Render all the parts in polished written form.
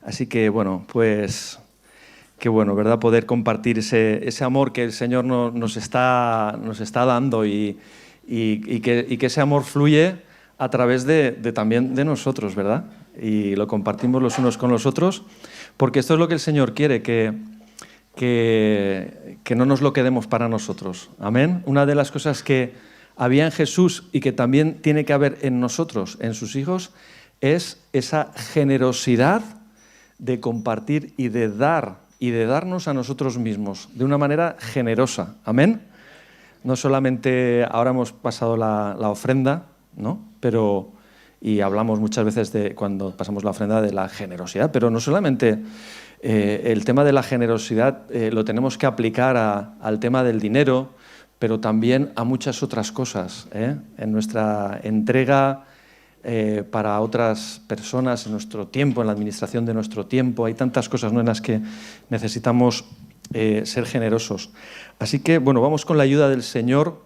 Así que, bueno, pues qué bueno, ¿verdad? Poder compartir ese amor que el Señor nos está dando y que ese amor fluye a través también de nosotros, ¿verdad? Y lo compartimos los unos con los otros, porque esto es lo que el Señor quiere, que no nos lo quedemos para nosotros. Amén. Una de las cosas que había en Jesús y que también tiene que haber en nosotros, en sus hijos, es esa generosidad de compartir y de darnos a nosotros mismos de una manera generosa. Amén. No solamente ahora hemos pasado la ofrenda, ¿no? Y hablamos muchas veces cuando pasamos la ofrenda de la generosidad, pero no solamente el tema de la generosidad lo tenemos que aplicar al tema del dinero, pero también a muchas otras cosas, en nuestra entrega para otras personas, en nuestro tiempo, en la administración de nuestro tiempo. Hay tantas cosas, ¿no?, en las que necesitamos ser generosos. Así que, bueno, vamos con la ayuda del Señor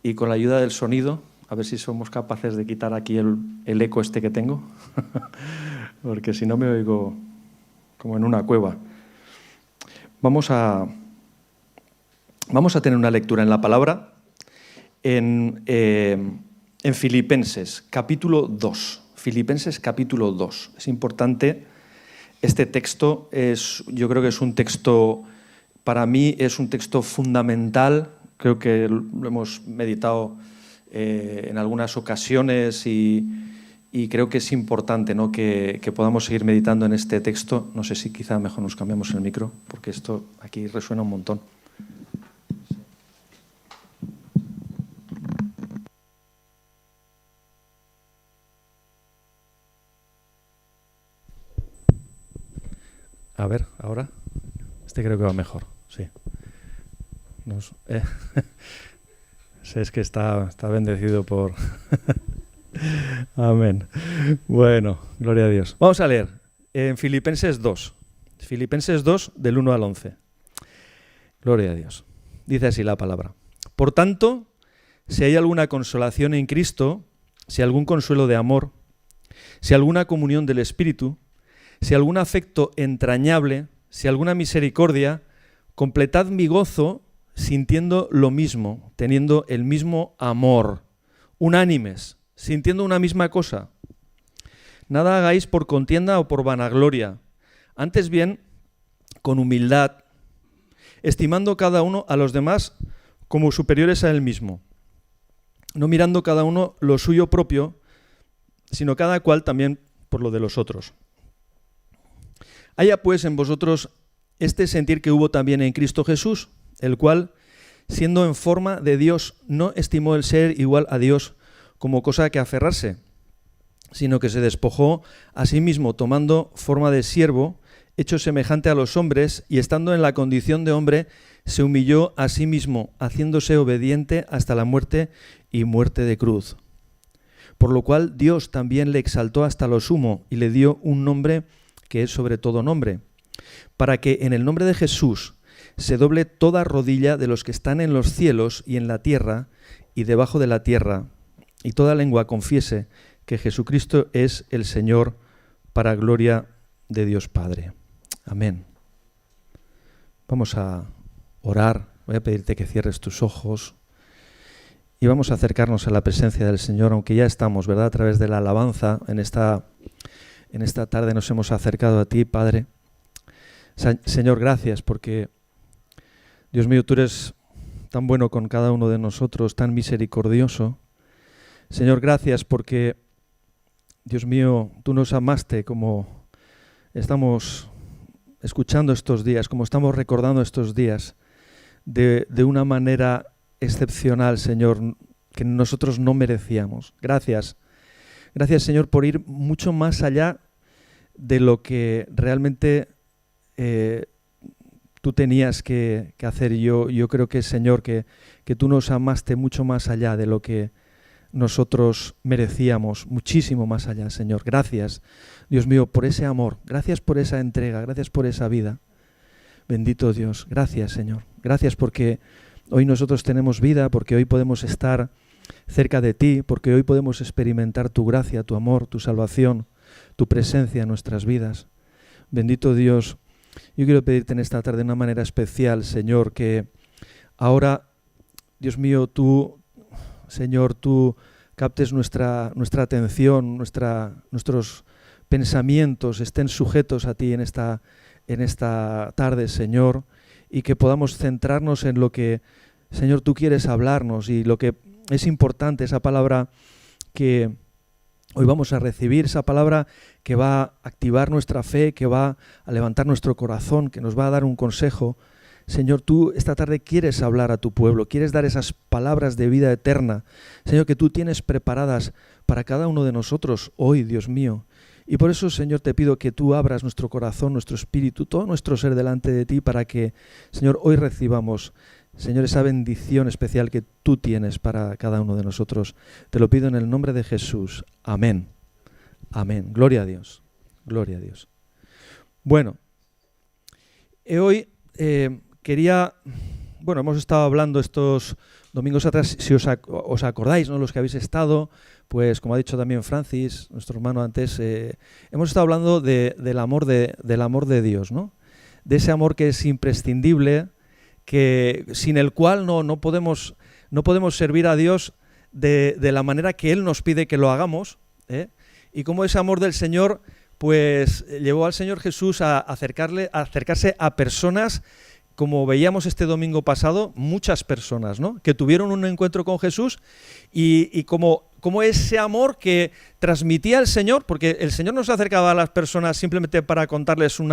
y con la ayuda del sonido, a ver si somos capaces de quitar aquí el eco este que tengo, porque si no me oigo como en una cueva. Vamos a tener una lectura en la palabra en Filipenses, capítulo 2. Filipenses, capítulo 2. Es importante este texto, yo creo que es un texto, para mí es un texto fundamental, creo que lo hemos meditado en algunas ocasiones y creo que es importante, ¿no?, que podamos seguir meditando en este texto. No sé si quizá mejor nos cambiamos el micro, porque esto aquí resuena un montón. A ver, ahora. Este creo que va mejor, sí. Sí, es que está bendecido por... Amén. Bueno, gloria a Dios. Vamos a leer en Filipenses 2. Filipenses 2, del 1 al 11. Gloria a Dios. Dice así la palabra. Por tanto, si hay alguna consolación en Cristo, si algún consuelo de amor, si alguna comunión del Espíritu, si algún afecto entrañable, si alguna misericordia, completad mi gozo sintiendo lo mismo, teniendo el mismo amor, unánimes, sintiendo una misma cosa. Nada hagáis por contienda o por vanagloria, antes bien con humildad, estimando cada uno a los demás como superiores a él mismo, no mirando cada uno lo suyo propio, sino cada cual también por lo de los otros. Haya pues en vosotros este sentir que hubo también en Cristo Jesús, el cual, siendo en forma de Dios, no estimó el ser igual a Dios como cosa que aferrarse, sino que se despojó a sí mismo, tomando forma de siervo, hecho semejante a los hombres, y estando en la condición de hombre, se humilló a sí mismo, haciéndose obediente hasta la muerte y muerte de cruz. Por lo cual Dios también le exaltó hasta lo sumo y le dio un nombre que es sobre todo nombre, para que en el nombre de Jesús se doble toda rodilla de los que están en los cielos y en la tierra y debajo de la tierra, y toda lengua confiese que Jesucristo es el Señor, para gloria de Dios Padre. Amén. Vamos a orar. Voy a pedirte que cierres tus ojos y vamos a acercarnos a la presencia del Señor, aunque ya estamos, ¿verdad?, a través de la alabanza. En esta tarde nos hemos acercado a ti, Padre. Señor, gracias porque, Dios mío, tú eres tan bueno con cada uno de nosotros, tan misericordioso. Señor, gracias porque, Dios mío, tú nos amaste como estamos escuchando estos días, como estamos recordando estos días, de una manera excepcional, Señor, que nosotros no merecíamos. Gracias. Gracias, Señor, por ir mucho más allá de lo que realmente tú tenías que hacer. Yo creo que, Señor, que tú nos amaste mucho más allá de lo que nosotros merecíamos, muchísimo más allá, Señor. Gracias, Dios mío, por ese amor. Gracias por esa entrega. Gracias por esa vida. Bendito Dios. Gracias, Señor. Gracias porque hoy nosotros tenemos vida, porque hoy podemos estar cerca de ti, porque hoy podemos experimentar tu gracia, tu amor, tu salvación, tu presencia en nuestras vidas. Bendito Dios, yo quiero pedirte en esta tarde de una manera especial, Señor, que ahora, Dios mío, tú, Señor, tú captes nuestra atención, nuestros pensamientos estén sujetos a ti en esta tarde, Señor, y que podamos centrarnos en lo que, Señor, tú quieres hablarnos y lo que es importante, esa palabra que hoy vamos a recibir, esa palabra que va a activar nuestra fe, que va a levantar nuestro corazón, que nos va a dar un consejo. Señor, tú esta tarde quieres hablar a tu pueblo, quieres dar esas palabras de vida eterna, Señor, que tú tienes preparadas para cada uno de nosotros hoy, Dios mío. Y por eso, Señor, te pido que tú abras nuestro corazón, nuestro espíritu, todo nuestro ser delante de ti para que, Señor, hoy recibamos, Señor, esa bendición especial que tú tienes para cada uno de nosotros. Te lo pido en el nombre de Jesús. Amén. Amén. Gloria a Dios. Gloria a Dios. Bueno, hoy hemos estado hablando estos domingos atrás, si os acordáis, ¿no? Los que habéis estado, pues como ha dicho también Francis, nuestro hermano antes, hemos estado hablando del amor de Dios, ¿no? De ese amor que es imprescindible, que sin el cual no podemos servir a Dios de la manera que Él nos pide que lo hagamos, ¿eh? Y cómo ese amor del Señor pues llevó al Señor Jesús a acercarse a personas, como veíamos este domingo pasado, muchas personas, ¿no? Que tuvieron un encuentro con Jesús y como ese amor que transmitía el Señor, porque el Señor no se acercaba a las personas simplemente para contarles un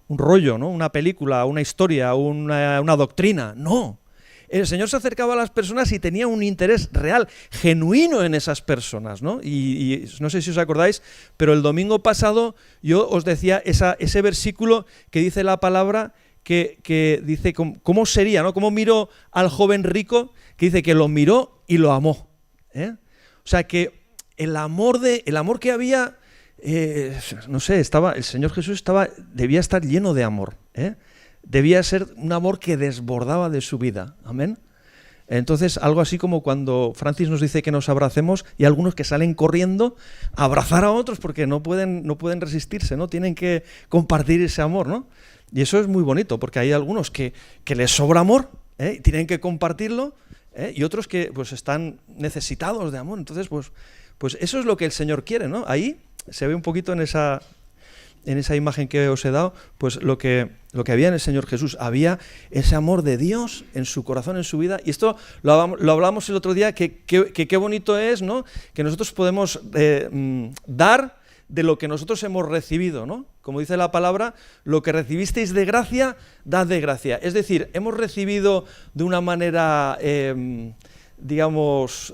rollo, ¿no? Una película, una historia, una doctrina. No. El Señor se acercaba a las personas y tenía un interés real, genuino en esas personas, ¿no? Y no sé si os acordáis, pero el domingo pasado yo os decía ese versículo que dice la palabra que dice cómo sería, ¿no? Cómo miró al joven rico, que dice que lo miró y lo amó, ¿eh? O sea que el amor que había... el Señor Jesús debía estar lleno de amor, ¿eh? Debía ser un amor que desbordaba de su vida, amén. Entonces, algo así como cuando Francis nos dice que nos abracemos y algunos que salen corriendo a abrazar a otros porque no pueden resistirse, ¿no? Tienen que compartir ese amor, ¿no? Y eso es muy bonito porque hay algunos que les sobra amor, ¿eh? Y tienen que compartirlo, ¿eh? Y otros que pues están necesitados de amor. Entonces, pues eso es lo que el Señor quiere, ¿no? Ahí se ve un poquito en esa imagen que os he dado, pues lo que había en el Señor Jesús. Había ese amor de Dios en su corazón, en su vida. Y esto lo hablamos el otro día, que qué bonito es, ¿no? Que nosotros podemos dar de lo que nosotros hemos recibido, ¿no? Como dice la palabra, lo que recibisteis de gracia, dad de gracia. Es decir, hemos recibido de una manera, digamos,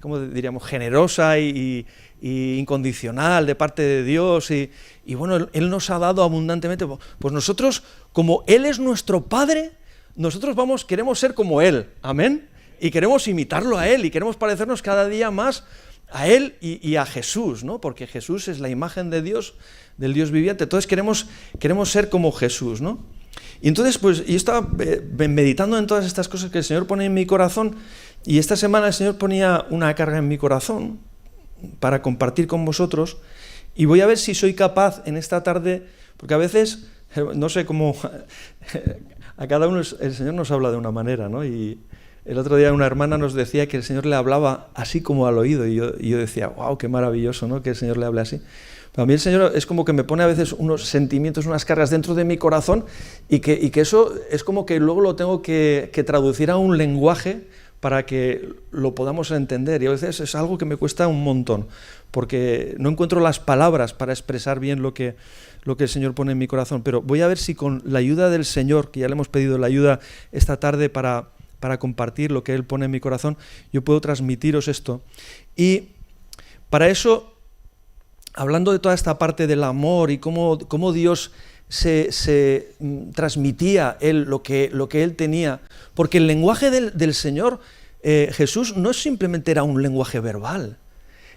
¿cómo diríamos?, generosa y incondicional de parte de Dios y bueno, Él nos ha dado abundantemente. Pues nosotros, como Él es nuestro Padre, nosotros queremos ser como Él, amén, y queremos imitarlo a Él y queremos parecernos cada día más a Él y a Jesús, ¿no? Porque Jesús es la imagen de Dios, del Dios viviente. Entonces queremos ser como Jesús, ¿no? Y entonces, pues, yo estaba meditando en todas estas cosas que el Señor pone en mi corazón, y esta semana el Señor ponía una carga en mi corazón para compartir con vosotros, y voy a ver si soy capaz en esta tarde, porque a veces, no sé cómo, a cada uno el Señor nos habla de una manera, ¿no? Y el otro día una hermana nos decía que el Señor le hablaba así como al oído, y yo decía, wow, qué maravilloso, ¿no? Que el Señor le hable así. Pero a mí el Señor es como que me pone a veces unos sentimientos, unas cargas dentro de mi corazón, y que eso es como que luego lo tengo que traducir a un lenguaje para que lo podamos entender, y a veces es algo que me cuesta un montón, porque no encuentro las palabras para expresar bien lo que el Señor pone en mi corazón, pero voy a ver si con la ayuda del Señor, que ya le hemos pedido la ayuda esta tarde para compartir lo que Él pone en mi corazón, yo puedo transmitiros esto. Y para eso, hablando de toda esta parte del amor y cómo Dios se transmitía Él lo que Él tenía, porque el lenguaje del Señor Jesús no simplemente era un lenguaje verbal.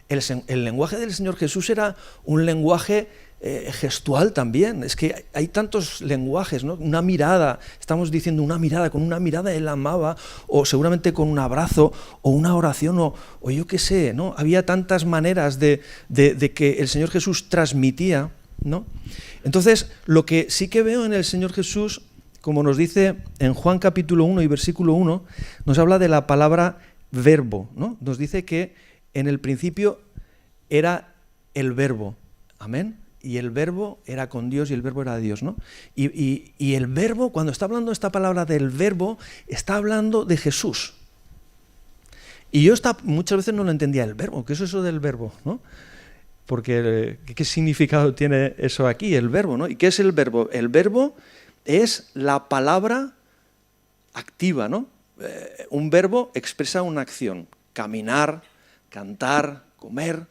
El lenguaje del Señor Jesús era un lenguaje gestual también. Es que hay tantos lenguajes, ¿no? Una mirada, estamos diciendo una mirada, con una mirada Él amaba, o seguramente con un abrazo, o una oración, o yo qué sé, ¿no? Había tantas maneras de que el Señor Jesús transmitía. ¿no? Entonces, lo que sí que veo en el Señor Jesús, como nos dice en Juan capítulo 1 y versículo 1, nos habla de la palabra verbo, ¿no? Nos dice que en el principio era el verbo, amén, y el verbo era con Dios y el verbo era Dios, ¿no? Y el verbo, cuando está hablando esta palabra del verbo, está hablando de Jesús. Y yo muchas veces no lo entendía, el verbo, ¿qué es eso del verbo, no? Porque ¿qué significado tiene eso aquí, el verbo, ¿no? ¿Y qué es el verbo? El verbo es la palabra activa, ¿no? Un verbo expresa una acción. Caminar, cantar, comer,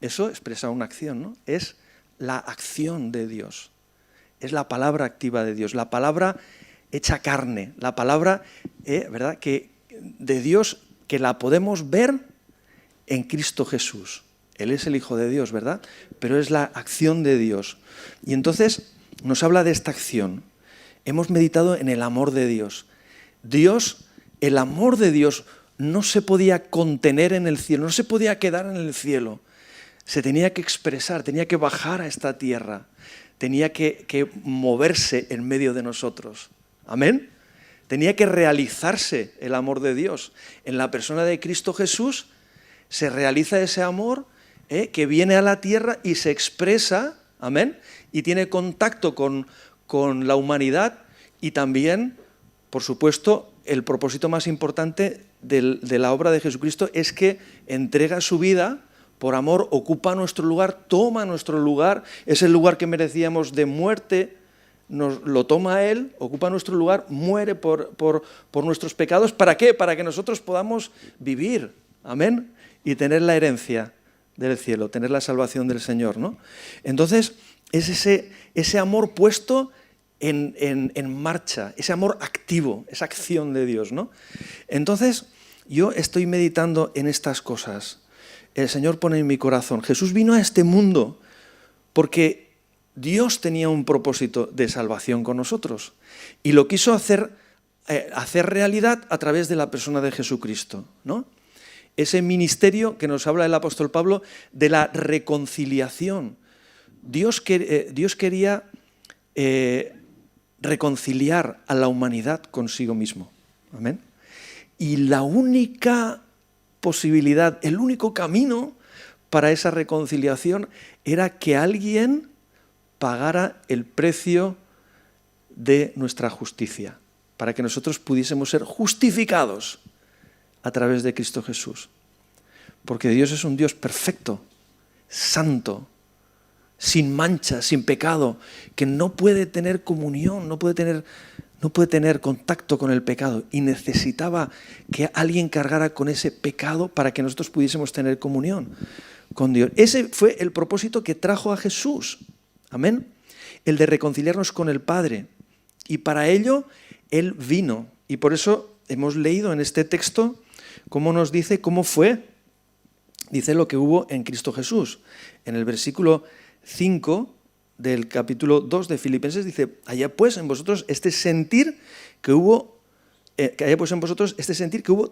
eso expresa una acción, ¿no? Es la acción de Dios. Es la palabra activa de Dios, la palabra hecha carne, la palabra, ¿verdad?, que de Dios, que la podemos ver en Cristo Jesús. Él es el Hijo de Dios, ¿verdad? Pero es la acción de Dios. Y entonces nos habla de esta acción. Hemos meditado en el amor de Dios. Dios, el amor de Dios no se podía contener en el cielo, no se podía quedar en el cielo. Se tenía que expresar, tenía que bajar a esta tierra, tenía que moverse en medio de nosotros. ¿Amén? Tenía que realizarse el amor de Dios. En la persona de Cristo Jesús se realiza ese amor que viene a la tierra y se expresa, amén, y tiene contacto con la humanidad y también, por supuesto, el propósito más importante de la obra de Jesucristo es que entrega su vida por amor, ocupa nuestro lugar, toma nuestro lugar, es el lugar que merecíamos de muerte, lo toma Él, ocupa nuestro lugar, muere por nuestros pecados. ¿Para qué? Para que nosotros podamos vivir, amén, y tener la herencia del cielo, tener la salvación del Señor, ¿no? Entonces, es ese amor puesto en marcha, ese amor activo, esa acción de Dios, ¿no? Entonces, yo estoy meditando en estas cosas. El Señor pone en mi corazón, Jesús vino a este mundo porque Dios tenía un propósito de salvación con nosotros y lo quiso hacer realidad a través de la persona de Jesucristo, ¿no? Ese ministerio que nos habla el apóstol Pablo de la reconciliación. Dios quería reconciliar a la humanidad consigo mismo. Amén. Y la única posibilidad, el único camino para esa reconciliación era que alguien pagara el precio de nuestra justicia, para que nosotros pudiésemos ser justificados a través de Cristo Jesús. Porque Dios es un Dios perfecto, santo, sin mancha, sin pecado, que no puede tener comunión, no puede tener contacto con el pecado, y necesitaba que alguien cargara con ese pecado para que nosotros pudiésemos tener comunión con Dios. Ese fue el propósito que trajo a Jesús, amén, el de reconciliarnos con el Padre, y para ello Él vino, y por eso hemos leído en este texto cómo nos dice cómo fue, dice lo que hubo en Cristo Jesús. En el versículo 5 del capítulo 2 de Filipenses dice, haya pues en vosotros este sentir que hubo,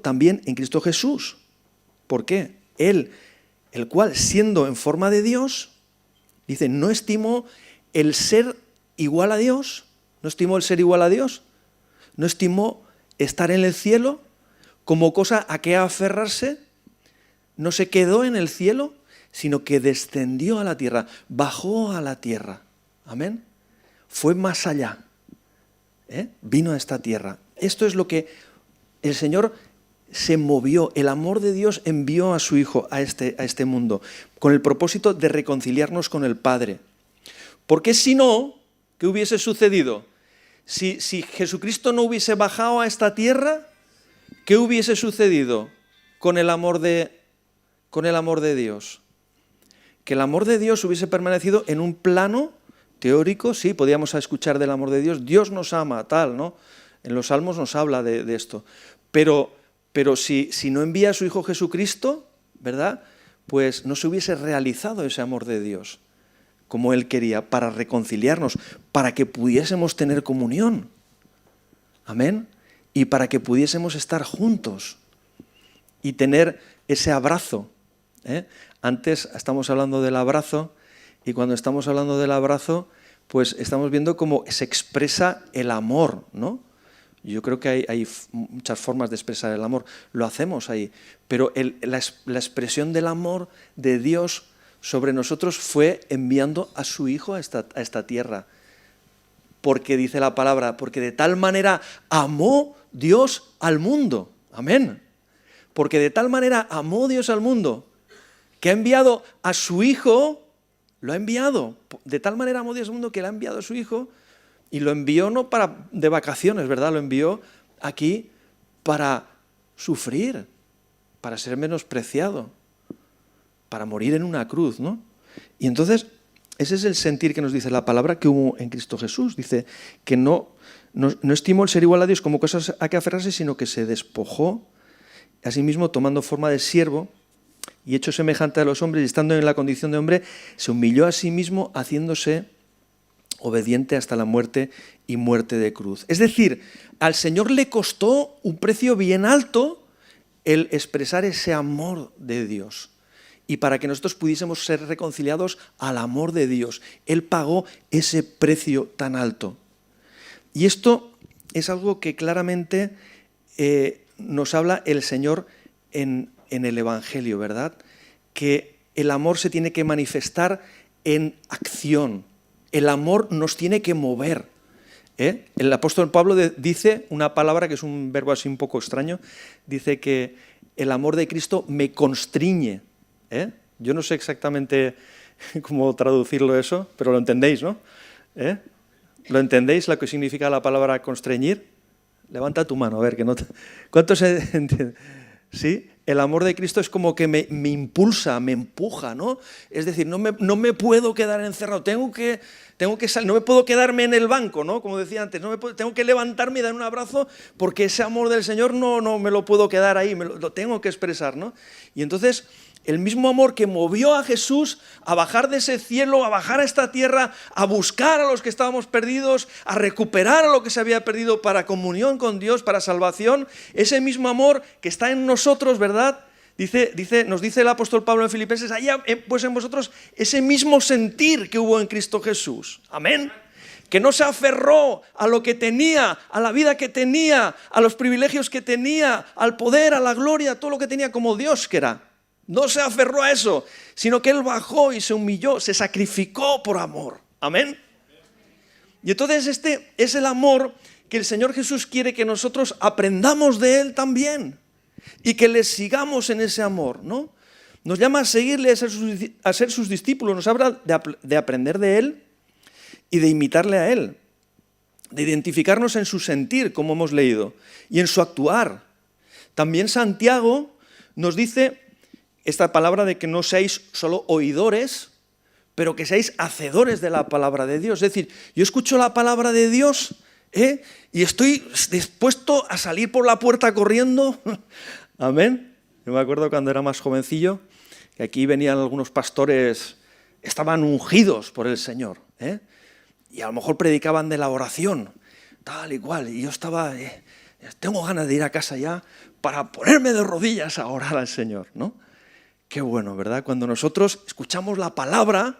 también en Cristo Jesús. ¿Por qué? Él, el cual siendo en forma de Dios, dice, no estimó el ser igual a Dios, no estimó estar en el cielo como cosa a que aferrarse, no se quedó en el cielo, sino que descendió a la tierra, bajó a la tierra. Amén. Fue más allá. Vino a esta tierra. Esto es lo que el Señor se movió. El amor de Dios envió a su Hijo a este mundo con el propósito de reconciliarnos con el Padre. Porque si no, ¿qué hubiese sucedido? Si Jesucristo no hubiese bajado a esta tierra, ¿qué hubiese sucedido con el amor de Dios? Que el amor de Dios hubiese permanecido en un plano teórico, sí, podíamos escuchar del amor de Dios, Dios nos ama, tal, ¿no? En los Salmos nos habla de esto. Pero si no envía a su Hijo Jesucristo, ¿verdad?, pues no se hubiese realizado ese amor de Dios como Él quería, para reconciliarnos, para que pudiésemos tener comunión. Amén. Y para que pudiésemos estar juntos y tener ese abrazo. Antes estamos hablando del abrazo y cuando estamos hablando del abrazo, pues estamos viendo cómo se expresa el amor, ¿no? Yo creo que hay muchas formas de expresar el amor, lo hacemos ahí, pero la expresión del amor de Dios sobre nosotros fue enviando a su Hijo a esta tierra. Porque dice la palabra, porque de tal manera amó Dios al mundo. Amén. Porque de tal manera amó Dios al mundo, que ha enviado a su Hijo, lo ha enviado. De tal manera amó Dios al mundo que le ha enviado a su Hijo, y lo envió no para de vacaciones, ¿verdad? Lo envió aquí para sufrir, para ser menospreciado, para morir en una cruz, ¿no? Y entonces, ese es el sentir que nos dice la palabra que hubo en Cristo Jesús. Dice que no estimó el ser igual a Dios como cosas a que aferrarse, sino que se despojó a sí mismo tomando forma de siervo y hecho semejante a los hombres y estando en la condición de hombre, se humilló a sí mismo haciéndose obediente hasta la muerte y muerte de cruz. Es decir, al Señor le costó un precio bien alto el expresar ese amor de Dios. Y para que nosotros pudiésemos ser reconciliados al amor de Dios, Él pagó ese precio tan alto. Y esto es algo que claramente nos habla el Señor en el Evangelio, ¿verdad? Que el amor se tiene que manifestar en acción. El amor nos tiene que mover. El apóstol Pablo dice una palabra que es un verbo así un poco extraño, dice que el amor de Cristo me constriñe. Yo no sé exactamente cómo traducirlo eso, pero lo entendéis, ¿no? ¿Lo entendéis lo que significa la palabra constreñir? Levanta tu mano, a ver, que no te... ¿Cuántos se entienden? ¿Sí? El amor de Cristo es como que me impulsa, me empuja, ¿no? Es decir, no me puedo quedar encerrado, tengo que salir, no me puedo quedarme en el banco, ¿no? Como decía antes, tengo que levantarme y dar un abrazo porque ese amor del Señor no me lo puedo quedar ahí, lo tengo que expresar, ¿no? Y entonces, el mismo amor que movió a Jesús a bajar de ese cielo, a bajar a esta tierra, a buscar a los que estábamos perdidos, a recuperar a lo que se había perdido para comunión con Dios, para salvación, ese mismo amor que está en nosotros, ¿verdad? Nos dice el apóstol Pablo en Filipenses, haya pues en vosotros ese mismo sentir que hubo en Cristo Jesús. Amén. Que no se aferró a lo que tenía, a la vida que tenía, a los privilegios que tenía, al poder, a la gloria, a todo lo que tenía como Dios que era. No se aferró a eso, sino que Él bajó y se humilló, se sacrificó por amor. Amén. Y entonces este es el amor que el Señor Jesús quiere que nosotros aprendamos de Él también y que le sigamos en ese amor, ¿no? Nos llama a seguirle, a ser sus discípulos, nos habla de aprender de Él y de imitarle a Él, de identificarnos en su sentir, como hemos leído, y en su actuar. También Santiago nos dice esta palabra de que no seáis solo oidores, pero que seáis hacedores de la palabra de Dios. Es decir, yo escucho la palabra de Dios y estoy dispuesto a salir por la puerta corriendo. Amén. Yo me acuerdo cuando era más jovencillo, que aquí venían algunos pastores, estaban ungidos por el Señor, y a lo mejor predicaban de la oración, tal y cual, y yo estaba, tengo ganas de ir a casa ya para ponerme de rodillas a orar al Señor, ¿no? Qué bueno, ¿verdad? Cuando nosotros escuchamos la palabra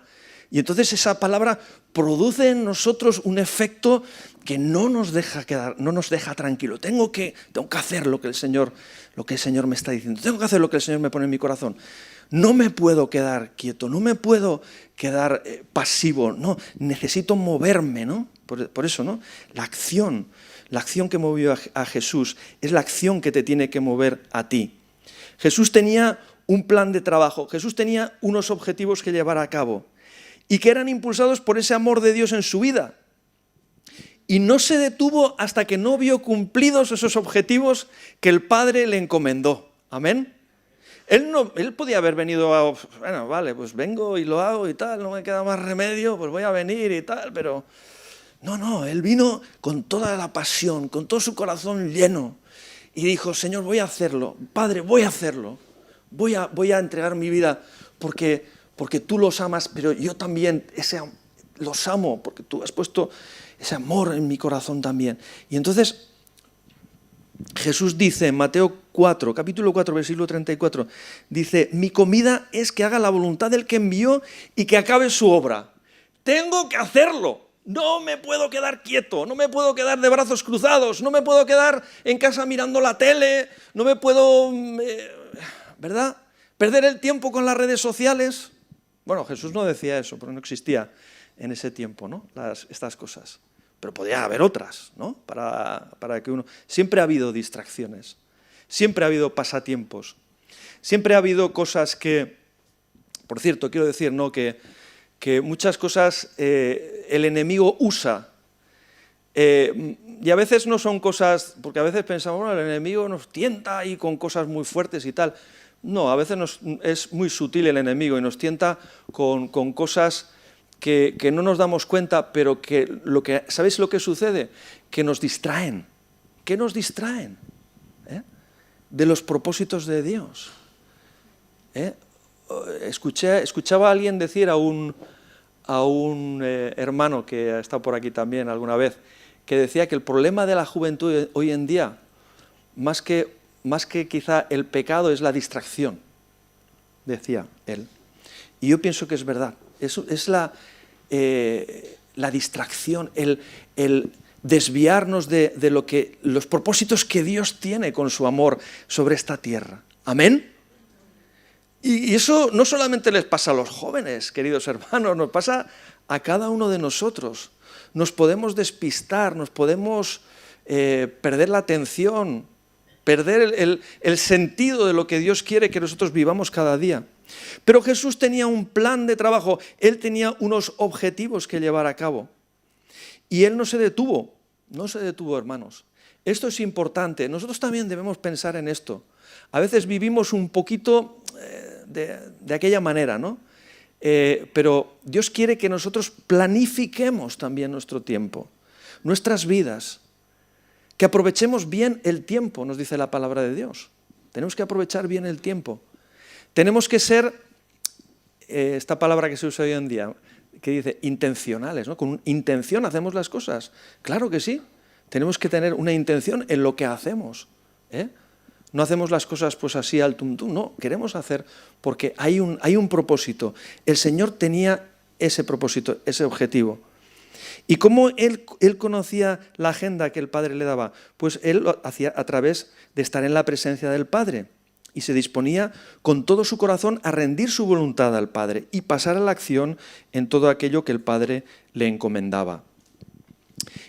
y entonces esa palabra produce en nosotros un efecto que no nos deja tranquilo. Tengo que hacer lo que el Señor me está diciendo. Tengo que hacer lo que el Señor me pone en mi corazón. No me puedo quedar quieto, no me puedo quedar pasivo. No, necesito moverme, ¿no? Por eso, ¿no? La acción que movió a Jesús es la acción que te tiene que mover a ti. Jesús tenía un plan de trabajo. Jesús tenía unos objetivos que llevar a cabo y que eran impulsados por ese amor de Dios en su vida. Y no se detuvo hasta que no vio cumplidos esos objetivos que el Padre le encomendó. Amén. Él podía haber venido bueno, vale, pues vengo y lo hago y tal, no me queda más remedio, pues voy a venir y tal, pero no, él vino con toda la pasión, con todo su corazón lleno y dijo, Señor, voy a hacerlo, Padre, voy a hacerlo. Voy a entregar mi vida porque tú los amas, pero yo también los amo porque tú has puesto ese amor en mi corazón también. Y entonces Jesús dice en Mateo 4, capítulo 4, versículo 34, dice, mi comida es que haga la voluntad del que envió y que acabe su obra. Tengo que hacerlo. No me puedo quedar quieto, no me puedo quedar de brazos cruzados, no me puedo quedar en casa mirando la tele, no me puedo, ¿verdad?, perder el tiempo con las redes sociales. Bueno, Jesús no decía eso, porque no existía en ese tiempo, ¿no?, estas cosas. Pero podría haber otras, ¿no?, para que uno... Siempre ha habido distracciones, siempre ha habido pasatiempos, siempre ha habido cosas que... Por cierto, quiero decir, ¿no?, que muchas cosas el enemigo usa, y a veces no son cosas, porque a veces pensamos, bueno, el enemigo nos tienta ahí con cosas muy fuertes y tal. No, a veces es muy sutil el enemigo y nos tienta con cosas que no nos damos cuenta, pero ¿sabéis lo que sucede? Que nos distraen, de los propósitos de Dios. Escuchaba a alguien decir a un hermano que ha estado por aquí también alguna vez, que decía que el problema de la juventud hoy en día, más que quizá el pecado, es la distracción, decía él. Y yo pienso que es verdad, es la distracción, el desviarnos de los propósitos que Dios tiene con su amor sobre esta tierra. ¿Amén? Y eso no solamente les pasa a los jóvenes, queridos hermanos, nos pasa a cada uno de nosotros. Nos podemos despistar, nos podemos perder la atención, perder el sentido de lo que Dios quiere que nosotros vivamos cada día. Pero Jesús tenía un plan de trabajo, Él tenía unos objetivos que llevar a cabo. Y Él no se detuvo, hermanos. Esto es importante, nosotros también debemos pensar en esto. A veces vivimos un poquito de aquella manera, ¿no? Pero Dios quiere que nosotros planifiquemos también nuestro tiempo, nuestras vidas, que aprovechemos bien el tiempo, nos dice la palabra de Dios. Tenemos que aprovechar bien el tiempo. Tenemos que ser, esta palabra que se usa hoy en día, que dice intencionales, ¿no? Con intención hacemos las cosas. Claro que sí, tenemos que tener una intención en lo que hacemos, No hacemos las cosas pues así al tuntún, no, queremos hacer porque hay un propósito. El Señor tenía ese propósito, ese objetivo. ¿Y cómo él conocía la agenda que el Padre le daba? Pues Él lo hacía a través de estar en la presencia del Padre y se disponía con todo su corazón a rendir su voluntad al Padre y pasar a la acción en todo aquello que el Padre le encomendaba.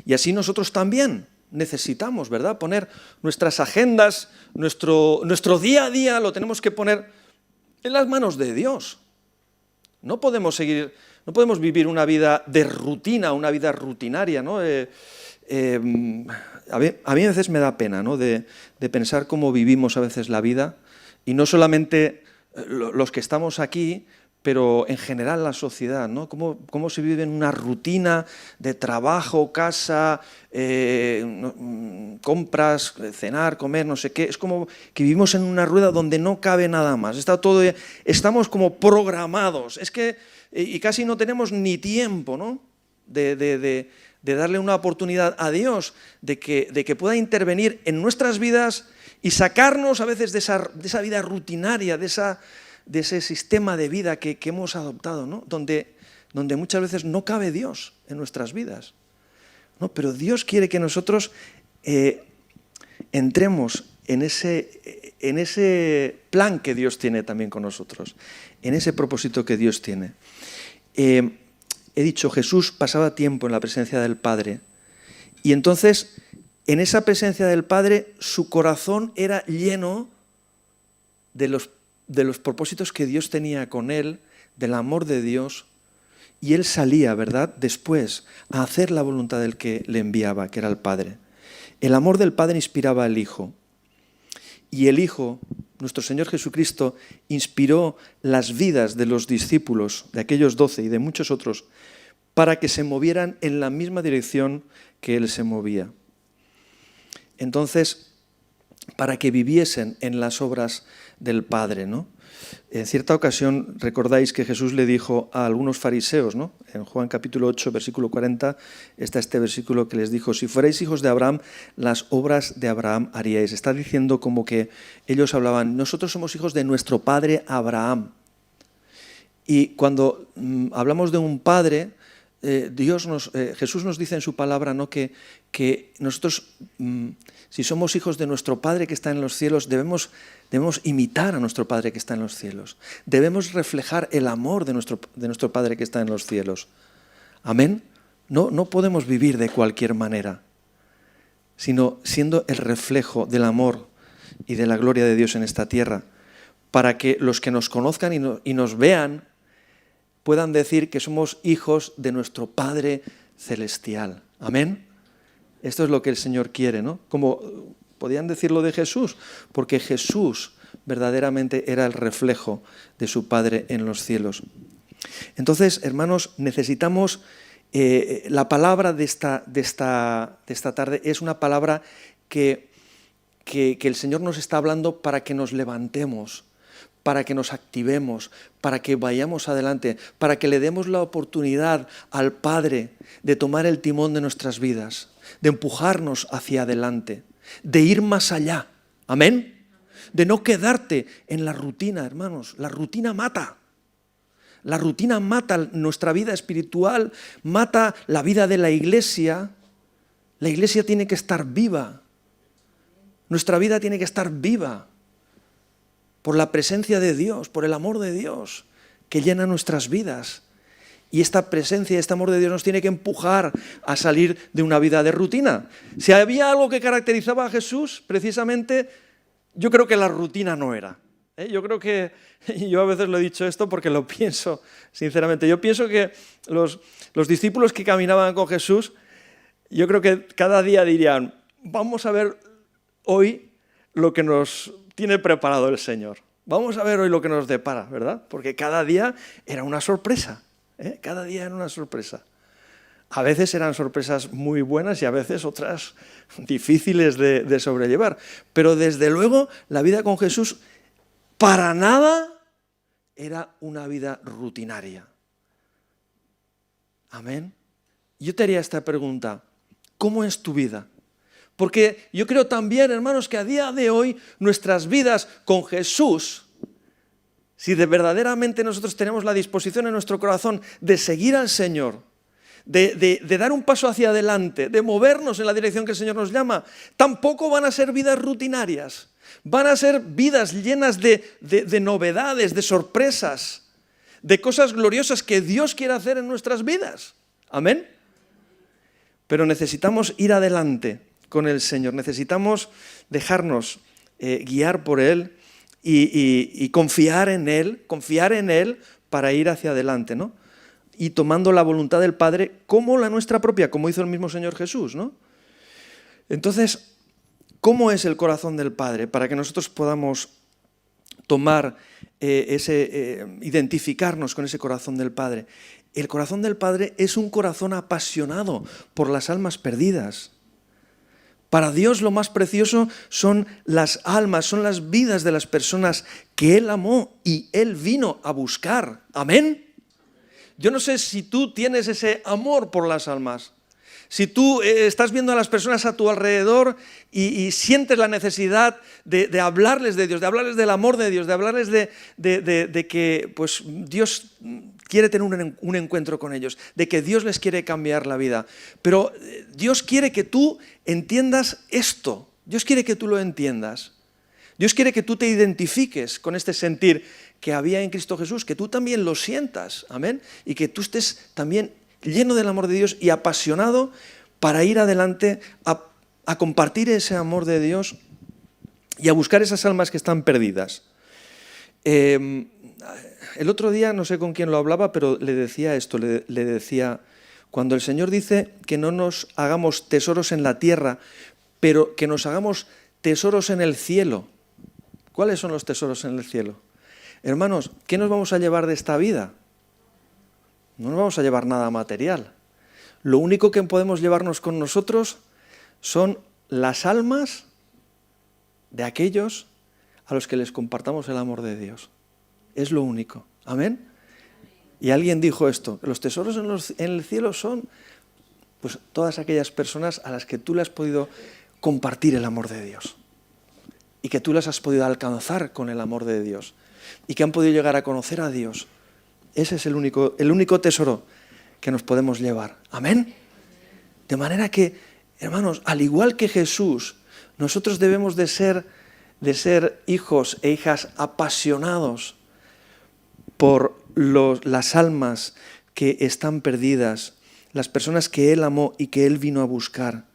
Y así nosotros también necesitamos, ¿verdad?, poner nuestras agendas, nuestro día a día lo tenemos que poner en las manos de Dios. No podemos vivir una vida de rutina, una vida rutinaria, ¿no? A mí a veces me da pena, ¿no?, de pensar cómo vivimos a veces la vida, y no solamente los que estamos aquí, pero en general la sociedad, ¿no? Cómo se vive en una rutina de trabajo, casa, compras, cenar, comer, no sé qué. Es como que vivimos en una rueda donde no cabe nada más. Estamos como programados. Y casi no tenemos ni tiempo, ¿no?, de darle una oportunidad a Dios de que pueda intervenir en nuestras vidas y sacarnos a veces de esa vida rutinaria, de ese sistema de vida que hemos adoptado, ¿no?, donde muchas veces no cabe Dios en nuestras vidas, ¿no? Pero Dios quiere que nosotros entremos en ese plan que Dios tiene también con nosotros, en ese propósito que Dios tiene. He dicho, Jesús pasaba tiempo en la presencia del Padre, y entonces en esa presencia del Padre su corazón era lleno de los propósitos que Dios tenía con él, del amor de Dios, y él salía, ¿verdad?, después a hacer la voluntad del que le enviaba, que era el Padre. El amor del Padre inspiraba al Hijo, y el Hijo, nuestro Señor Jesucristo, inspiró las vidas de los discípulos, de aquellos 12 y de muchos otros, para que se movieran en la misma dirección que Él se movía. Entonces, para que viviesen en las obras del Padre, ¿no? En cierta ocasión recordáis que Jesús le dijo a algunos fariseos, ¿no? En Juan capítulo 8, versículo 40, está este versículo que les dijo: si fuerais hijos de Abraham, las obras de Abraham haríais. Está diciendo como que ellos hablaban, nosotros somos hijos de nuestro padre Abraham. Y cuando hablamos de un padre, Jesús nos dice en su palabra, ¿no? que nosotros, si somos hijos de nuestro Padre que está en los cielos, debemos imitar a nuestro Padre que está en los cielos. Debemos reflejar el amor de nuestro Padre que está en los cielos. Amén. No podemos vivir de cualquier manera, sino siendo el reflejo del amor y de la gloria de Dios en esta tierra, para que los que nos conozcan y nos vean puedan decir que somos hijos de nuestro Padre celestial. Amén. Esto es lo que el Señor quiere, ¿no? Como podían decirlo de Jesús, porque Jesús verdaderamente era el reflejo de su Padre en los cielos. Entonces, hermanos, necesitamos, la palabra de esta tarde es una palabra que el Señor nos está hablando para que nos levantemos, para que nos activemos, para que vayamos adelante, para que le demos la oportunidad al Padre de tomar el timón de nuestras vidas, de empujarnos hacia adelante, de ir más allá. Amén. De no quedarte en la rutina, hermanos. La rutina mata. La rutina mata nuestra vida espiritual, mata la vida de la iglesia. La iglesia tiene que estar viva. Nuestra vida tiene que estar viva por la presencia de Dios, por el amor de Dios que llena nuestras vidas. Y esta presencia, este amor de Dios nos tiene que empujar a salir de una vida de rutina. Si había algo que caracterizaba a Jesús, precisamente, yo creo que la rutina no era. Yo creo que, yo a veces lo he dicho esto porque lo pienso sinceramente, yo pienso que los discípulos que caminaban con Jesús, yo creo que cada día dirían, vamos a ver hoy lo que nos tiene preparado el Señor. Vamos a ver hoy lo que nos depara, ¿verdad? Porque cada día era una sorpresa. Cada día era una sorpresa. A veces eran sorpresas muy buenas y a veces otras difíciles de sobrellevar. Pero desde luego la vida con Jesús para nada era una vida rutinaria. Amén. Yo te haría esta pregunta: ¿cómo es tu vida? Porque yo creo también, hermanos, que a día de hoy nuestras vidas con Jesús, si de verdaderamente nosotros tenemos la disposición en nuestro corazón de seguir al Señor, de dar un paso hacia adelante, de movernos en la dirección que el Señor nos llama, tampoco van a ser vidas rutinarias. Van a ser vidas llenas de novedades, de sorpresas, de cosas gloriosas que Dios quiere hacer en nuestras vidas. Amén. Pero necesitamos ir adelante con el Señor, necesitamos dejarnos guiar por Él y confiar en Él para ir hacia adelante, ¿no? Y tomando la voluntad del Padre como la nuestra propia, como hizo el mismo Señor Jesús, ¿no? Entonces, ¿cómo es el corazón del Padre? Para que nosotros podamos tomar identificarnos con ese corazón del Padre. El corazón del Padre es un corazón apasionado por las almas perdidas. Para Dios lo más precioso son las almas, son las vidas de las personas que Él amó y Él vino a buscar. Amén. Yo no sé si tú tienes ese amor por las almas. Si tú estás viendo a las personas a tu alrededor y sientes la necesidad de hablarles de Dios, de hablarles del amor de Dios, de hablarles de que pues, Dios quiere tener un encuentro con ellos, de que Dios les quiere cambiar la vida. Pero Dios quiere que tú entiendas esto. Dios quiere que tú lo entiendas. Dios quiere que tú te identifiques con este sentir que había en Cristo Jesús, que tú también lo sientas. Amén. Y que tú estés también lleno del amor de Dios y apasionado para ir adelante a compartir ese amor de Dios y a buscar esas almas que están perdidas. El otro día, no sé con quién lo hablaba, pero le decía esto, le decía, cuando el Señor dice que no nos hagamos tesoros en la tierra, pero que nos hagamos tesoros en el cielo. ¿Cuáles son los tesoros en el cielo? Hermanos, ¿qué nos vamos a llevar de esta vida? No nos vamos a llevar nada material. Lo único que podemos llevarnos con nosotros son las almas de aquellos a los que les compartamos el amor de Dios. Es lo único. Amén. Y alguien dijo esto, los tesoros en el cielo son pues todas aquellas personas a las que tú le has podido compartir el amor de Dios y que tú las has podido alcanzar con el amor de Dios y que han podido llegar a conocer a Dios. Ese es el único tesoro que nos podemos llevar. Amén. De manera que, hermanos, al igual que Jesús, nosotros debemos de ser hijos e hijas apasionados por las almas que están perdidas, las personas que Él amó y que Él vino a buscar.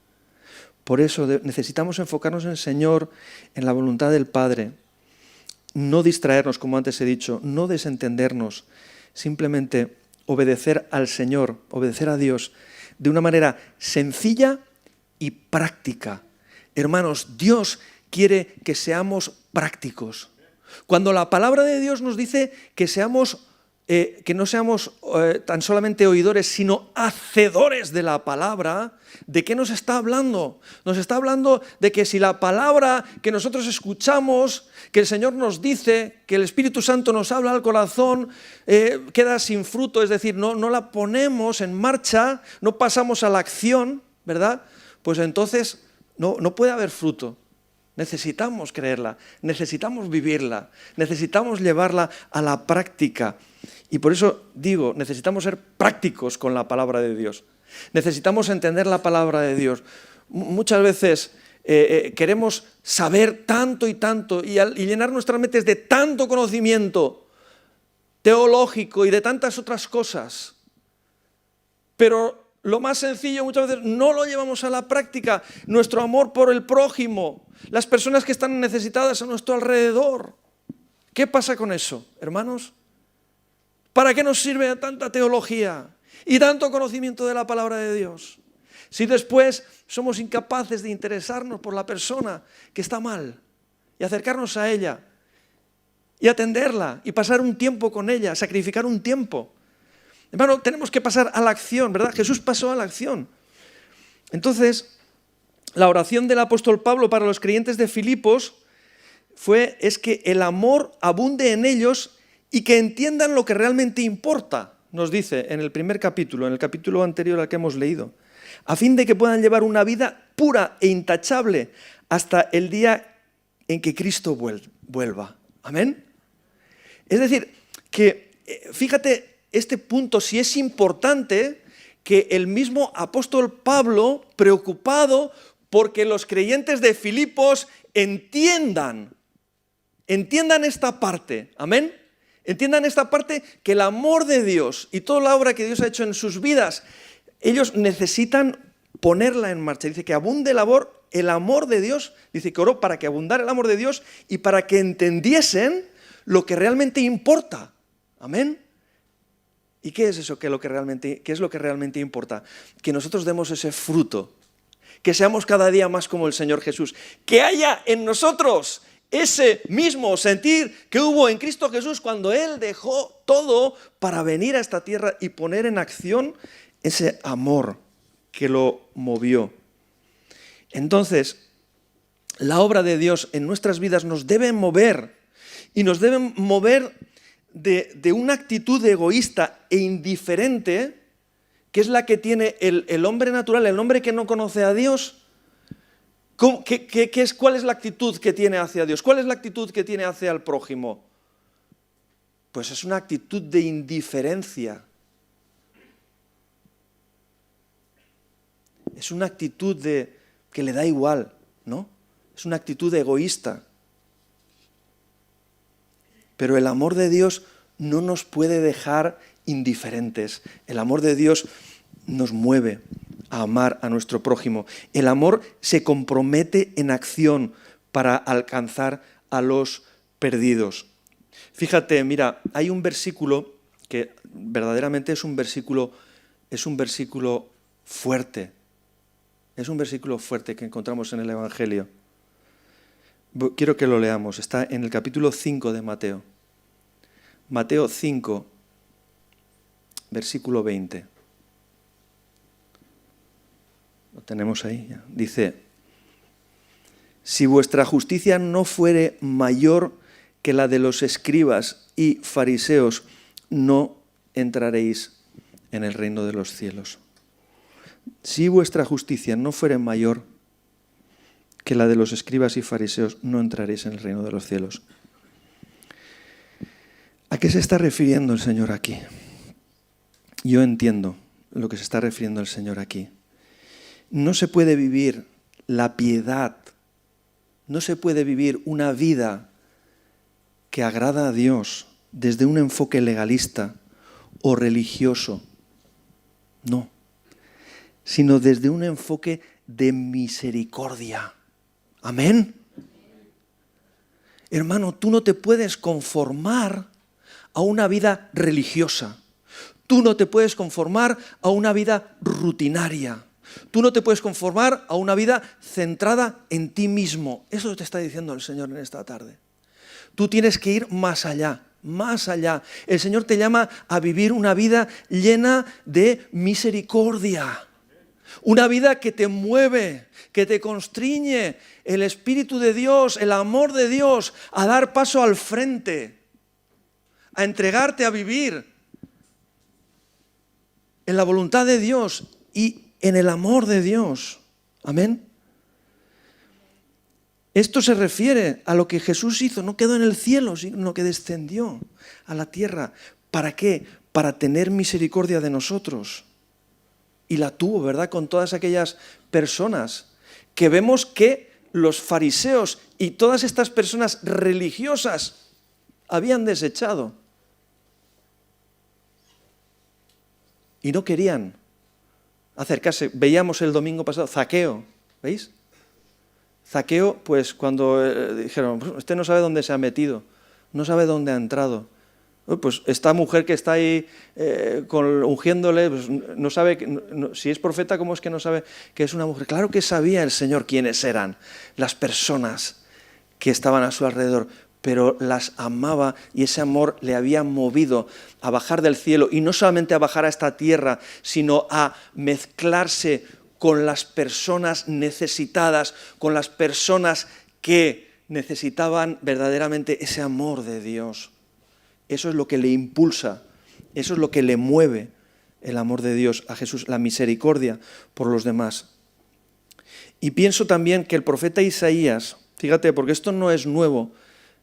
Por eso necesitamos enfocarnos en el Señor, en la voluntad del Padre. No distraernos, como antes he dicho, no desentendernos, simplemente obedecer al Señor, obedecer a Dios de una manera sencilla y práctica. Hermanos, Dios quiere que seamos prácticos. Cuando la palabra de Dios nos dice que no seamos tan solamente oidores, sino hacedores de la palabra, ¿de qué nos está hablando? Nos está hablando de que si la palabra que nosotros escuchamos, que el Señor nos dice, que el Espíritu Santo nos habla al corazón, queda sin fruto, es decir, no la ponemos en marcha, no pasamos a la acción, ¿verdad? Pues entonces no puede haber fruto. Necesitamos creerla, necesitamos vivirla, necesitamos llevarla a la práctica. Y por eso digo, necesitamos ser prácticos con la palabra de Dios. Necesitamos entender la palabra de Dios. Muchas veces queremos saber tanto y tanto y llenar nuestras mentes de tanto conocimiento teológico y de tantas otras cosas. Pero lo más sencillo muchas veces no lo llevamos a la práctica. Nuestro amor por el prójimo, las personas que están necesitadas a nuestro alrededor. ¿Qué pasa con eso, hermanos? ¿Para qué nos sirve tanta teología y tanto conocimiento de la palabra de Dios? Si después somos incapaces de interesarnos por la persona que está mal y acercarnos a ella y atenderla y pasar un tiempo con ella, sacrificar un tiempo. Hermano, tenemos que pasar a la acción, ¿verdad? Jesús pasó a la acción. Entonces, la oración del apóstol Pablo para los creyentes de Filipos es que el amor abunde en ellos y que entiendan lo que realmente importa, nos dice en el primer capítulo, en el capítulo anterior al que hemos leído, a fin de que puedan llevar una vida pura e intachable hasta el día en que Cristo vuelva. ¿Amén? Es decir, que fíjate este punto, si es importante que el mismo apóstol Pablo, preocupado porque los creyentes de Filipos entiendan esta parte, ¿amén? Entiendan esta parte, que el amor de Dios y toda la obra que Dios ha hecho en sus vidas, ellos necesitan ponerla en marcha. Dice que abunde el amor de Dios, dice que oró para que abundara el amor de Dios y para que entendiesen lo que realmente importa. ¿Amén? ¿Y qué es eso? ¿Qué es lo que realmente importa? Que nosotros demos ese fruto, que seamos cada día más como el Señor Jesús, que haya en nosotros ese mismo sentir que hubo en Cristo Jesús cuando Él dejó todo para venir a esta tierra y poner en acción ese amor que lo movió. Entonces, la obra de Dios en nuestras vidas nos debe mover, y nos debe mover de una actitud egoísta e indiferente, que es la que tiene el hombre natural, el hombre que no conoce a Dios. ¿Cuál es la actitud que tiene hacia Dios? ¿Cuál es la actitud que tiene hacia el prójimo? Pues es una actitud de indiferencia. Es una actitud que le da igual, ¿no? Es una actitud egoísta. Pero el amor de Dios no nos puede dejar indiferentes. El amor de Dios nos mueve a amar a nuestro prójimo. El amor se compromete en acción para alcanzar a los perdidos. Fíjate, mira, hay un versículo que verdaderamente es un versículo fuerte. Es un versículo fuerte que encontramos en el Evangelio. Quiero que lo leamos. Está en el capítulo 5 de Mateo. Mateo 5, versículo 20. Lo tenemos ahí. Dice, Si vuestra justicia no fuere mayor que la de los escribas y fariseos, no entraréis en el reino de los cielos. Si vuestra justicia no fuere mayor que la de los escribas y fariseos, no entraréis en el reino de los cielos. ¿A qué se está refiriendo el Señor aquí? Yo entiendo lo que se está refiriendo el Señor aquí. No se puede vivir la piedad, no se puede vivir una vida que agrada a Dios desde un enfoque legalista o religioso, no, sino desde un enfoque de misericordia. Amén. Hermano, tú no te puedes conformar a una vida religiosa. Tú no te puedes conformar a una vida rutinaria. Tú no te puedes conformar a una vida centrada en ti mismo. Eso te está diciendo el Señor en esta tarde. Tú tienes que ir más allá, más allá. El Señor te llama a vivir una vida llena de misericordia. Una vida que te mueve, que te constriñe el Espíritu de Dios, el amor de Dios, a dar paso al frente, a entregarte a vivir en la voluntad de Dios y en el amor de Dios. Amén. Esto se refiere a lo que Jesús hizo, no quedó en el cielo, sino que descendió a la tierra. ¿Para qué? Para tener misericordia de nosotros. Y la tuvo, ¿verdad? Con todas aquellas personas que vemos que los fariseos y todas estas personas religiosas habían desechado. Y no querían acercarse. Veíamos el domingo pasado, Zaqueo, ¿veis? Zaqueo, pues cuando dijeron, este no sabe dónde se ha metido, no sabe dónde ha entrado. Pues esta mujer que está ahí ungiéndole, pues no sabe, si es profeta, ¿cómo es que no sabe que es una mujer? Claro que sabía el Señor quiénes eran las personas que estaban a su alrededor, pero las amaba y ese amor le había movido a bajar del cielo y no solamente a bajar a esta tierra, sino a mezclarse con las personas necesitadas, con las personas que necesitaban verdaderamente ese amor de Dios. Eso es lo que le impulsa, eso es lo que le mueve el amor de Dios a Jesús, la misericordia por los demás. Y pienso también que el profeta Isaías, fíjate, porque esto no es nuevo,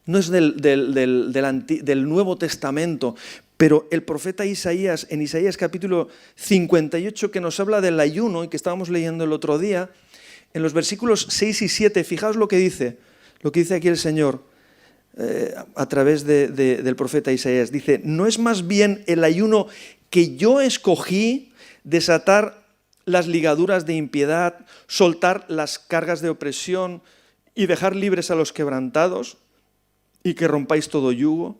no es del Nuevo Testamento, pero el profeta Isaías, en Isaías capítulo 58, que nos habla del ayuno y que estábamos leyendo el otro día, en los versículos 6 y 7, fijaos lo que dice aquí el Señor a través del profeta Isaías. Dice, ¿no es más bien el ayuno que yo escogí, desatar las ligaduras de impiedad, soltar las cargas de opresión y dejar libres a los quebrantados y que rompáis todo yugo?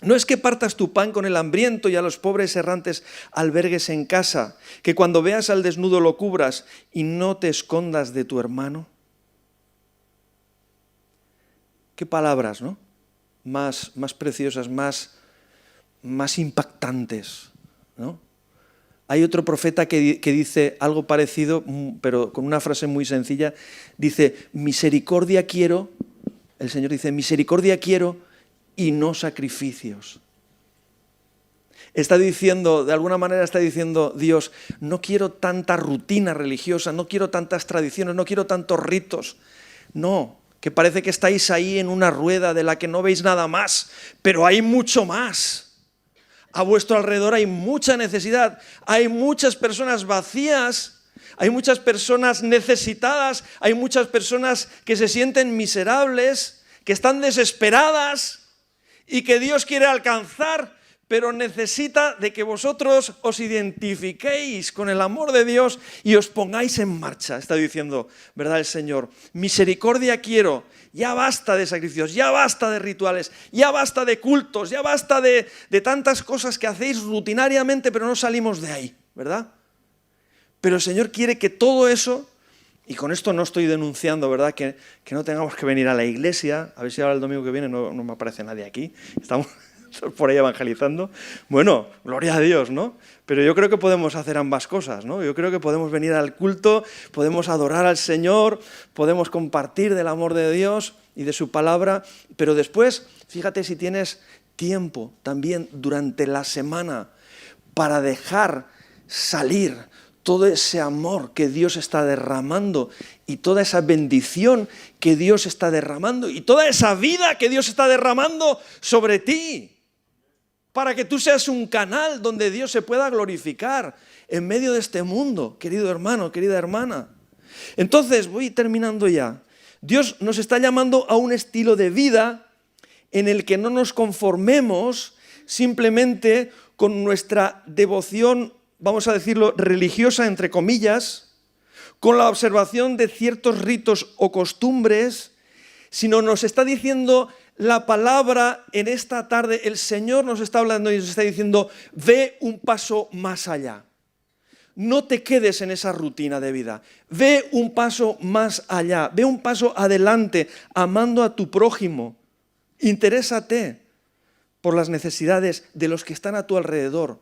¿No es que partas tu pan con el hambriento y a los pobres errantes albergues en casa, que cuando veas al desnudo lo cubras y no te escondas de tu hermano? Qué palabras, ¿no? Más preciosas, más impactantes, ¿no? Hay otro profeta que dice algo parecido, pero con una frase muy sencilla. Dice, misericordia quiero, el Señor dice, misericordia quiero y no sacrificios. Está diciendo, de alguna manera está diciendo Dios, no quiero tanta rutina religiosa, no quiero tantas tradiciones, no quiero tantos ritos. No, que parece que estáis ahí en una rueda de la que no veis nada más, pero hay mucho más. A vuestro alrededor hay mucha necesidad, hay muchas personas vacías, hay muchas personas necesitadas, hay muchas personas que se sienten miserables, que están desesperadas y que Dios quiere alcanzar, pero necesita de que vosotros os identifiquéis con el amor de Dios y os pongáis en marcha. Está diciendo, ¿verdad, el Señor? Misericordia quiero, ya basta de sacrificios, ya basta de rituales, ya basta de cultos, ya basta de tantas cosas que hacéis rutinariamente, pero no salimos de ahí, ¿verdad? Pero el Señor quiere que todo eso, y con esto no estoy denunciando, ¿verdad?, que no tengamos que venir a la iglesia. A ver si ahora el domingo que viene no me aparece nadie aquí. por ahí evangelizando. Bueno, gloria a Dios, ¿no? Pero yo creo que podemos hacer ambas cosas, ¿no? Yo creo que podemos venir al culto, podemos adorar al Señor, podemos compartir del amor de Dios y de su palabra, pero después, fíjate si tienes tiempo también durante la semana para dejar salir todo ese amor que Dios está derramando y toda esa bendición que Dios está derramando y toda esa vida que Dios está derramando sobre ti, para que tú seas un canal donde Dios se pueda glorificar en medio de este mundo, querido hermano, querida hermana. Entonces, voy terminando ya. Dios nos está llamando a un estilo de vida en el que no nos conformemos simplemente con nuestra devoción, vamos a decirlo, religiosa, entre comillas, con la observación de ciertos ritos o costumbres, sino nos está diciendo la palabra en esta tarde, el Señor nos está hablando y nos está diciendo, ve un paso más allá. No te quedes en esa rutina de vida, ve un paso más allá, ve un paso adelante, amando a tu prójimo. Interésate por las necesidades de los que están a tu alrededor.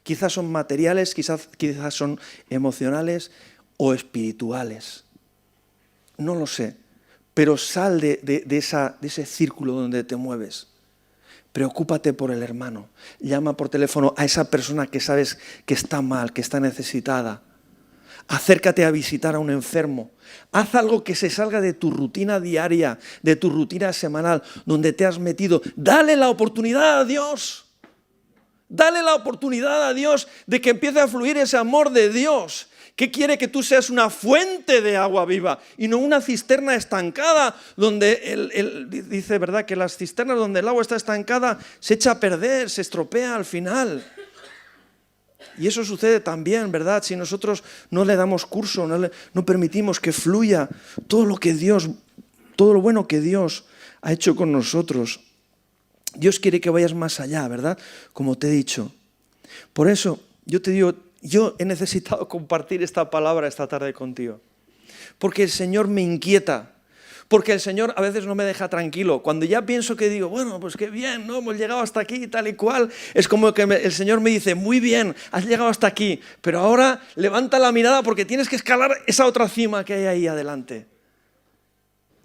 Quizás son materiales, quizás son emocionales o espirituales. No lo sé, pero sal de ese círculo donde te mueves. Preocúpate por el hermano. Llama por teléfono a esa persona que sabes que está mal, que está necesitada. Acércate a visitar a un enfermo. Haz algo que se salga de tu rutina diaria, de tu rutina semanal, donde te has metido. Dale la oportunidad a Dios. Dale la oportunidad a Dios de que empiece a fluir ese amor de Dios, que quiere que tú seas una fuente de agua viva y no una cisterna estancada donde él dice, ¿verdad?, que las cisternas donde el agua está estancada se echa a perder, se estropea al final. Y eso sucede también, ¿verdad? Si nosotros no le damos curso, no permitimos que fluya todo lo bueno que Dios ha hecho con nosotros. Dios quiere que vayas más allá, ¿verdad? Como te he dicho. Por eso, yo te digo, yo he necesitado compartir esta palabra esta tarde contigo. Porque el Señor me inquieta. Porque el Señor a veces no me deja tranquilo. Cuando ya pienso que digo, bueno, pues qué bien, ¿no? Hemos llegado hasta aquí, tal y cual. Es como que el Señor me dice, muy bien, has llegado hasta aquí. Pero ahora levanta la mirada porque tienes que escalar esa otra cima que hay ahí adelante.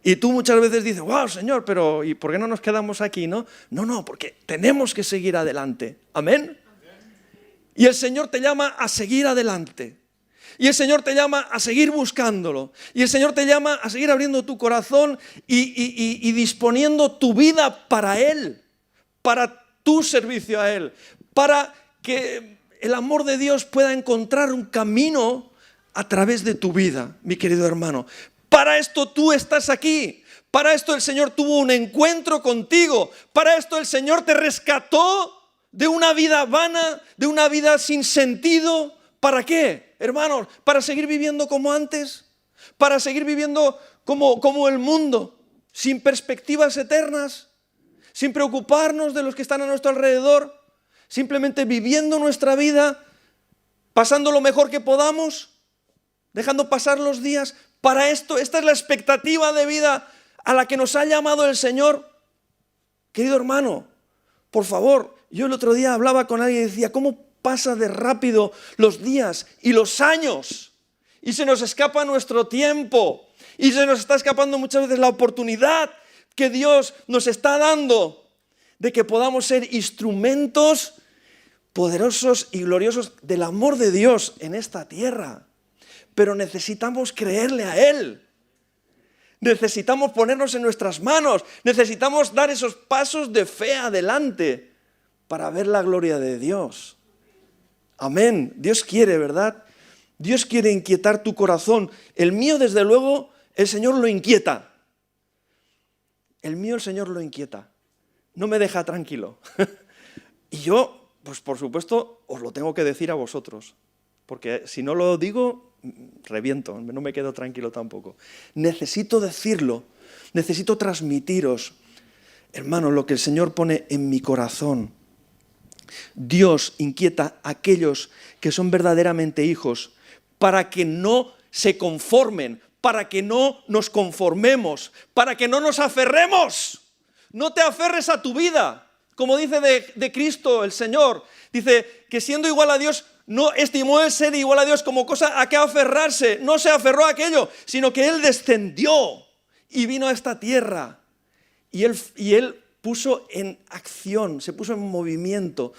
Y tú muchas veces dices, wow, Señor, pero ¿y por qué no nos quedamos aquí, no? No, porque tenemos que seguir adelante. ¿Amén? Y el Señor te llama a seguir adelante. Y el Señor te llama a seguir buscándolo. Y el Señor te llama a seguir abriendo tu corazón y disponiendo tu vida para Él, para tu servicio a Él, para que el amor de Dios pueda encontrar un camino a través de tu vida, mi querido hermano. Para esto tú estás aquí. Para esto el Señor tuvo un encuentro contigo. Para esto el Señor te rescató de una vida vana, de una vida sin sentido. ¿Para qué, hermanos? ¿Para seguir viviendo como antes? ¿Para seguir viviendo como el mundo? ¿Sin perspectivas eternas? ¿Sin preocuparnos de los que están a nuestro alrededor? ¿Simplemente viviendo nuestra vida, pasando lo mejor que podamos, dejando pasar los días? Para esto, esta es la expectativa de vida a la que nos ha llamado el Señor. Querido hermano, por favor, yo el otro día hablaba con alguien y decía, ¿cómo pasa de rápido los días y los años? Y se nos escapa nuestro tiempo. Y se nos está escapando muchas veces la oportunidad que Dios nos está dando de que podamos ser instrumentos poderosos y gloriosos del amor de Dios en esta tierra. Pero necesitamos creerle a Él. Necesitamos ponernos en nuestras manos. Necesitamos dar esos pasos de fe adelante para ver la gloria de Dios. Amén. Dios quiere, ¿verdad? Dios quiere inquietar tu corazón. El mío, desde luego, el Señor lo inquieta. El mío, el Señor lo inquieta. No me deja tranquilo. Y yo, pues por supuesto, os lo tengo que decir a vosotros. Porque si no lo digo, reviento, no me quedo tranquilo tampoco. Necesito decirlo, necesito transmitiros, hermanos, lo que el Señor pone en mi corazón. Dios inquieta a aquellos que son verdaderamente hijos para que no se conformen, para que no nos conformemos, para que no nos aferremos. No te aferres a tu vida, Como dice de Cristo el Señor, dice que siendo igual a Dios, no estimó el ser igual a Dios como cosa a que aferrarse, no se aferró a aquello, sino que Él descendió y vino a esta tierra. Y él puso en acción, se puso en movimiento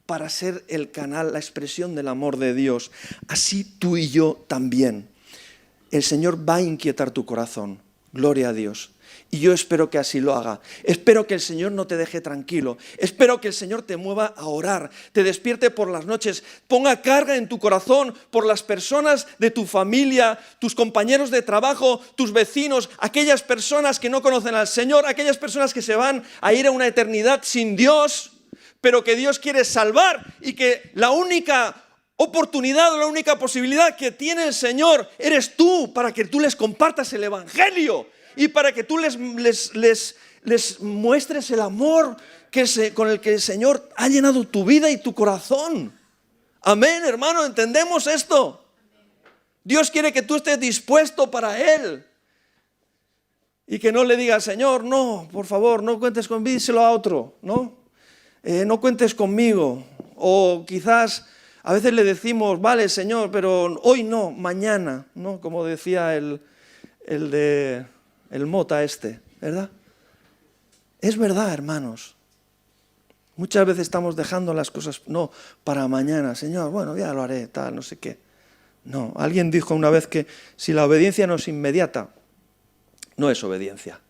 para ser el canal, la expresión del amor de Dios. Así tú y yo también. El Señor va a inquietar tu corazón. Gloria a Dios. Y yo espero que así lo haga. Espero que el Señor no te deje tranquilo. Espero que el Señor te mueva a orar, te despierte por las noches, ponga carga en tu corazón por las personas de tu familia, tus compañeros de trabajo, tus vecinos, aquellas personas que no conocen al Señor, aquellas personas que se van a ir a una eternidad sin Dios, pero que Dios quiere salvar y que la única oportunidad o la única posibilidad que tiene el Señor eres tú, para que tú les compartas el Evangelio y para que tú les muestres el amor con el que el Señor ha llenado tu vida y tu corazón. Amén, hermano, ¿entendemos esto? Dios quiere que tú estés dispuesto para Él y que no le digas, Señor, no, por favor, no cuentes conmigo, díselo a otro, ¿no? No cuentes conmigo. O quizás a veces le decimos, vale, Señor, pero hoy no, mañana, ¿no? Como decía el mota ¿verdad? Es verdad, hermanos. Muchas veces estamos dejando las cosas, no, para mañana, Señor, bueno, ya lo haré, tal, no sé qué. No, alguien dijo una vez que si la obediencia no es inmediata, no es obediencia.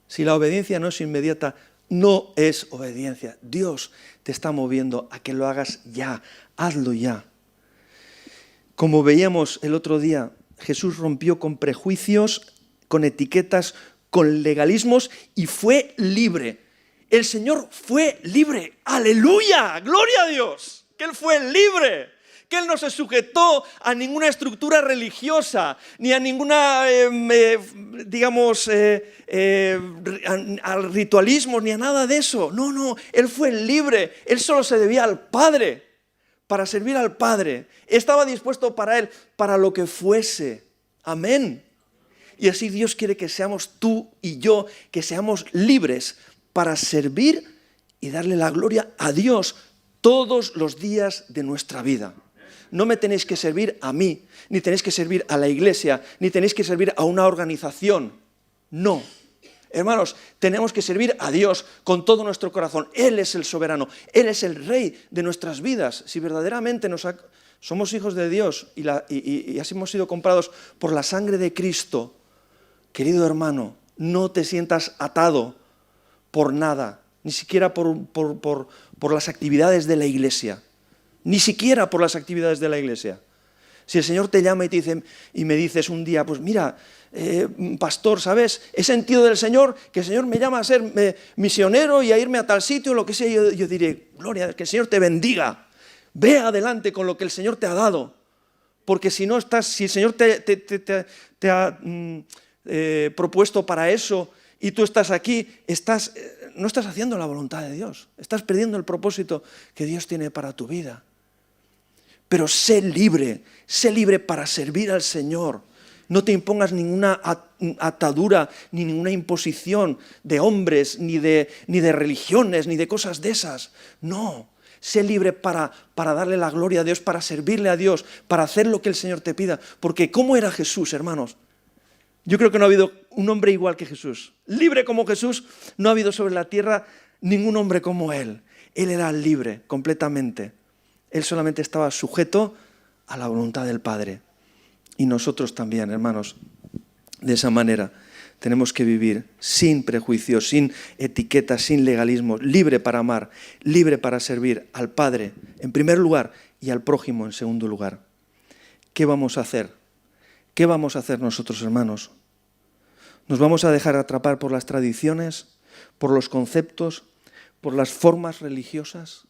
Si la obediencia no es inmediata, no es obediencia. Dios te está moviendo a que lo hagas ya, hazlo ya. Como veíamos el otro día, Jesús rompió con prejuicios, con etiquetas, con legalismos y fue libre. El Señor fue libre. ¡Aleluya! ¡Gloria a Dios! Que Él fue libre. Que Él no se sujetó a ninguna estructura religiosa, ni a ninguna, a ritualismos, ni a nada de eso. No, no, Él fue libre. Él solo se debía al Padre, para servir al Padre. Estaba dispuesto para Él, para lo que fuese. Amén. Y así Dios quiere que seamos tú y yo, que seamos libres para servir y darle la gloria a Dios todos los días de nuestra vida. No me tenéis que servir a mí, ni tenéis que servir a la iglesia, ni tenéis que servir a una organización. No. Hermanos, tenemos que servir a Dios con todo nuestro corazón. Él es el soberano, Él es el Rey de nuestras vidas. Si verdaderamente somos hijos de Dios y así hemos sido comprados por la sangre de Cristo, querido hermano, no te sientas atado por nada, ni siquiera por las actividades de la iglesia. Ni siquiera por las actividades de la iglesia. Si el Señor te llama y te dice, y me dices un día, pues mira, pastor, ¿sabes? He sentido del Señor que el Señor me llama a ser misionero y a irme a tal sitio, lo que sea. Yo diré, gloria, que el Señor te bendiga. Ve adelante con lo que el Señor te ha dado. Porque si el Señor te ha propuesto para eso y tú estás aquí, no estás haciendo la voluntad de Dios. Estás perdiendo el propósito que Dios tiene para tu vida. Pero sé libre para servir al Señor. No te impongas ninguna atadura, ni ninguna imposición de hombres, ni de religiones, ni de cosas de esas. No, sé libre para darle la gloria a Dios, para servirle a Dios, para hacer lo que el Señor te pida. Porque ¿cómo era Jesús, hermanos? Yo creo que no ha habido un hombre igual que Jesús. Libre como Jesús, no ha habido sobre la tierra ningún hombre como Él. Él era libre completamente. Él solamente estaba sujeto a la voluntad del Padre. Y nosotros también, hermanos, de esa manera tenemos que vivir sin prejuicios, sin etiquetas, sin legalismos, libre para amar, libre para servir al Padre en primer lugar y al prójimo en segundo lugar. ¿Qué vamos a hacer? ¿Qué vamos a hacer nosotros, hermanos? ¿Nos vamos a dejar atrapar por las tradiciones, por los conceptos, por las formas religiosas?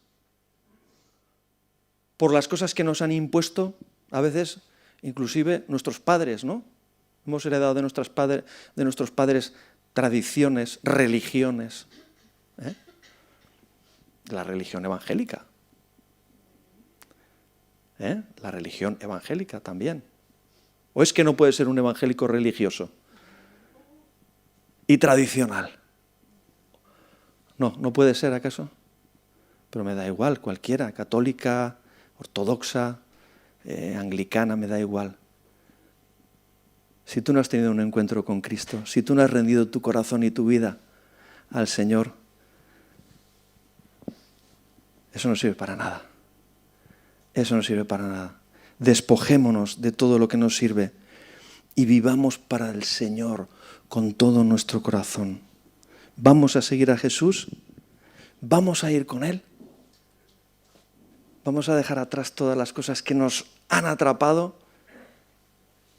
¿Por las cosas que nos han impuesto, a veces, inclusive nuestros padres, ¿no? Hemos heredado de nuestros padres tradiciones, religiones. La religión evangélica. La religión evangélica también. ¿O es que no puede ser un evangélico religioso y tradicional? No, no puede ser, ¿acaso? Pero me da igual, cualquiera, católica, ortodoxa, anglicana, me da igual. Si tú no has tenido un encuentro con Cristo, si tú no has rendido tu corazón y tu vida al Señor, eso no sirve para nada. Eso no sirve para nada. Despojémonos de todo lo que nos sirve y vivamos para el Señor con todo nuestro corazón. ¿Vamos a seguir a Jesús? ¿Vamos a ir con Él? ¿Vamos a dejar atrás todas las cosas que nos han atrapado